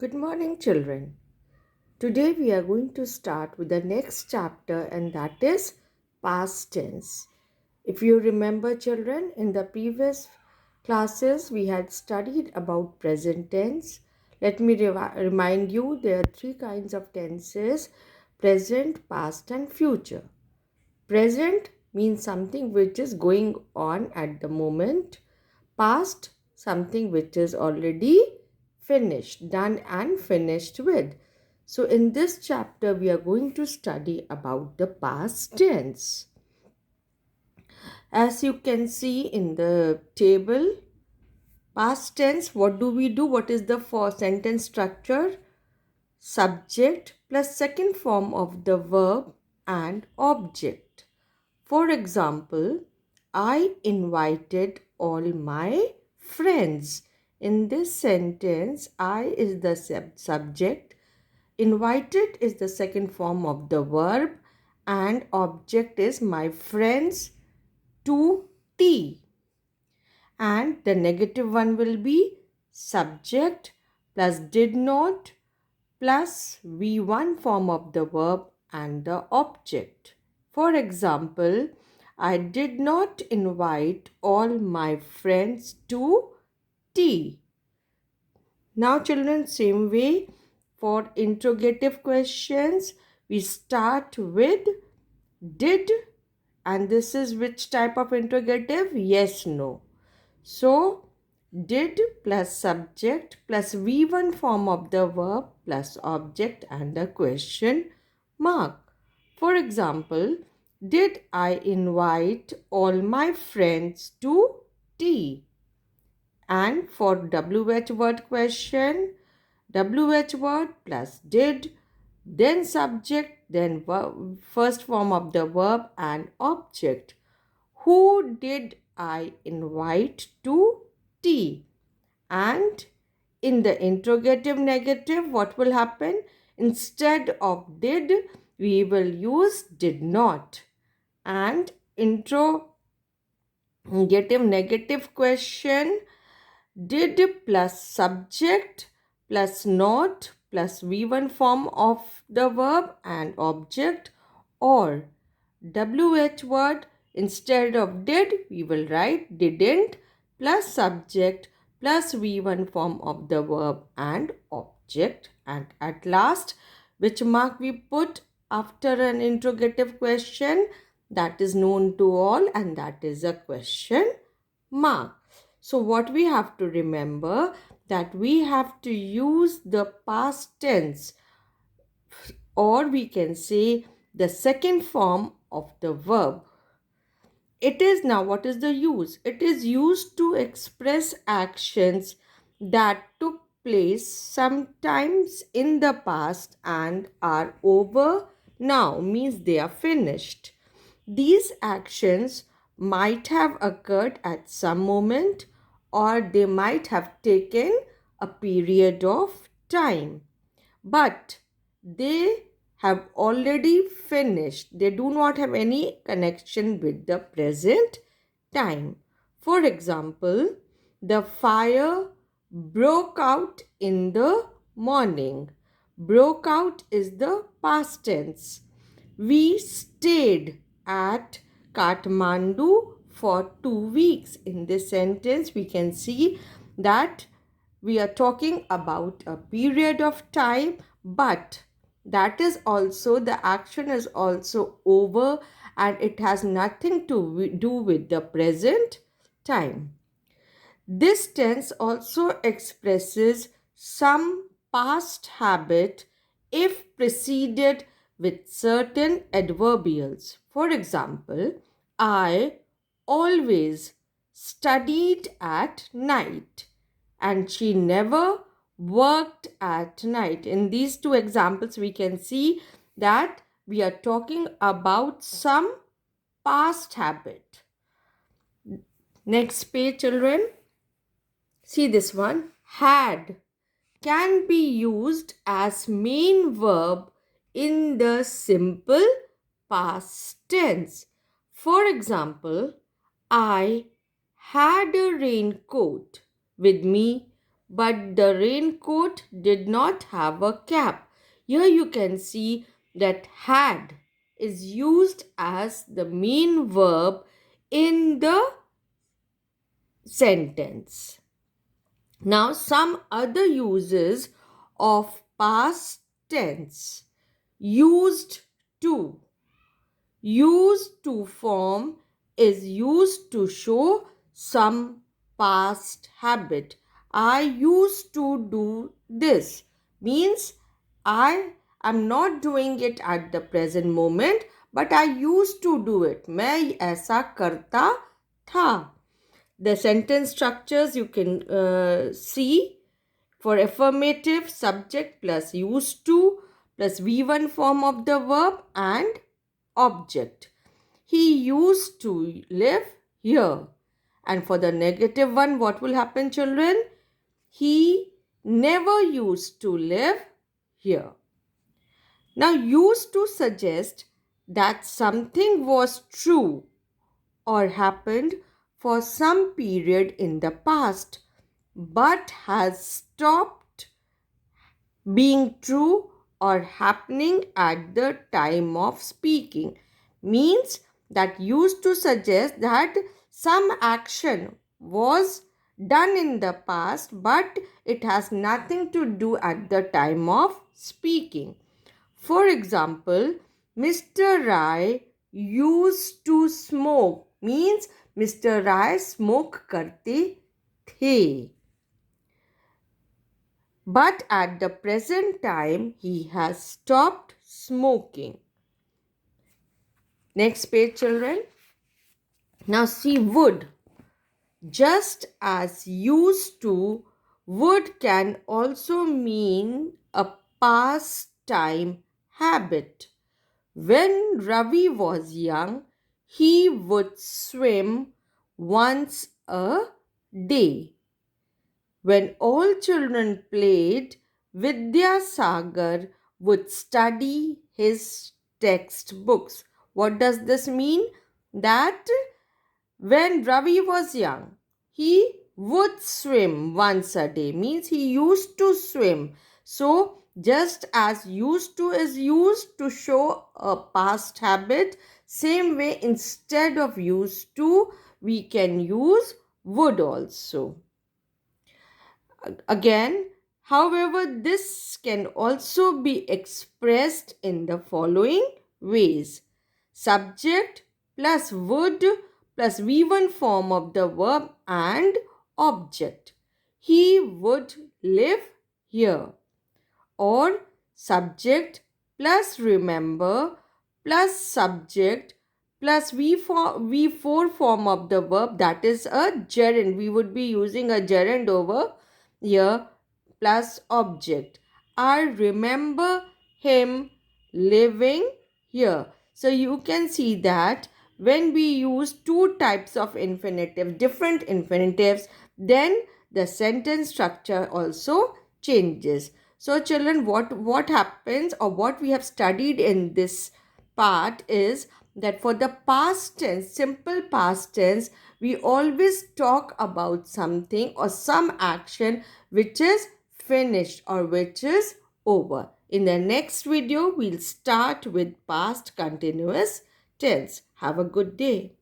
Good morning, children. Today we are going to start with the next chapter, and that is past tense. If you remember, children, in the previous classes we had studied about present tense. Let me remind you there are three kinds of tenses: present, past, and future. Present means something which is going on at the moment. Past, something which is already finished, done and finished with. So in this chapter, we are going to study about the past tense. As you can see in the table, past tense, what do we do? What is the sentence structure? Subject plus second form of the verb and object. For example, I invited all my friends. In this sentence, I is the subject, invited is the second form of the verb, and object is my friends to tea. And the negative one will be subject plus did not plus V1 form of the verb and the object. For example, I did not invite all my friends to tea. Now, children, same way for interrogative questions, we start with did, and this is which type of interrogative? Yes, no. So, did plus subject plus V1 form of the verb plus object and a question mark. For example, did I invite all my friends to tea? And for WH word question, WH word plus did, then subject, then first form of the verb and object. Who did I invite to tea? And in the interrogative negative, what will happen? Instead of did, we will use did not. And interrogative negative question, did plus subject plus not plus V1 form of the verb and object, or WH word, instead of did we will write didn't plus subject plus V1 form of the verb and object, and at last which mark we put after an interrogative question, that is known to all, and that is a question mark. So what we have to remember, that we have to use the past tense, or we can say the second form of the verb. It is now, what is the use? It is used to express actions that took place sometimes in the past and are over now, means they are finished. These actions might have occurred at some moment, or they might have taken a period of time, but they have already finished. They do not have any connection with the present time. For example, the fire broke out in the morning. Broke out is the past tense. We stayed at Kathmandu for 2 weeks. In this sentence, we can see that we are talking about a period of time, but that is also, the action is also over, and it has nothing to do with the present time. This tense also expresses some past habit if preceded with certain adverbials. For example, I always studied at night, and she never worked at night. In these two examples, we can see that we are talking about some past habit. Next page, children. See this one. Had can be used as main verb in the simple past tense. For example, I had a raincoat with me, but the raincoat did not have a cap. Here you can see that had is used as the main verb in the sentence. Now, some other uses of past tense. Used to. Used to form is used to show some past habit. I used to do this means I am not doing it at the present moment, but I used to do it. मैं ऐसा करता था. The sentence structures you can see for affirmative, subject plus used to plus V1 form of the verb and object. He used to live here. And for the negative one, what will happen, children? He never used to live here. Now, used to suggest that something was true or happened for some period in the past but has stopped being true or happening at the time of speaking. Means that used to suggest that some action was done in the past but it has nothing to do at the time of speaking. For example, Mr. Rai used to smoke means Mr. Rai smoke करते थे. But at the present time, he has stopped smoking. Next page, children. Now see would. Just as used to, would can also mean a past time habit. When Ravi was young, he would swim once a day. When all children played, Vidyasagar would study his textbooks. What does this mean? That when Ravi was young, he would swim once a day. Means he used to swim. So, just as used to is used to show a past habit, same way instead of used to, we can use would also. Again, however, this can also be expressed in the following ways. Subject plus would plus V1 form of the verb and object. He would live here. Or subject plus remember plus subject plus V4 form of the verb, that is a gerund. We would be using a gerund over here plus object. I remember him living here. So you can see that when we use two types of infinitive, different infinitives, then the sentence structure also changes. So children, what happens or what we have studied in this part is that for the past tense, simple past tense, we always talk about something or some action which is finished or which is over. In the next video, we'll start with past continuous tense. Have a good day.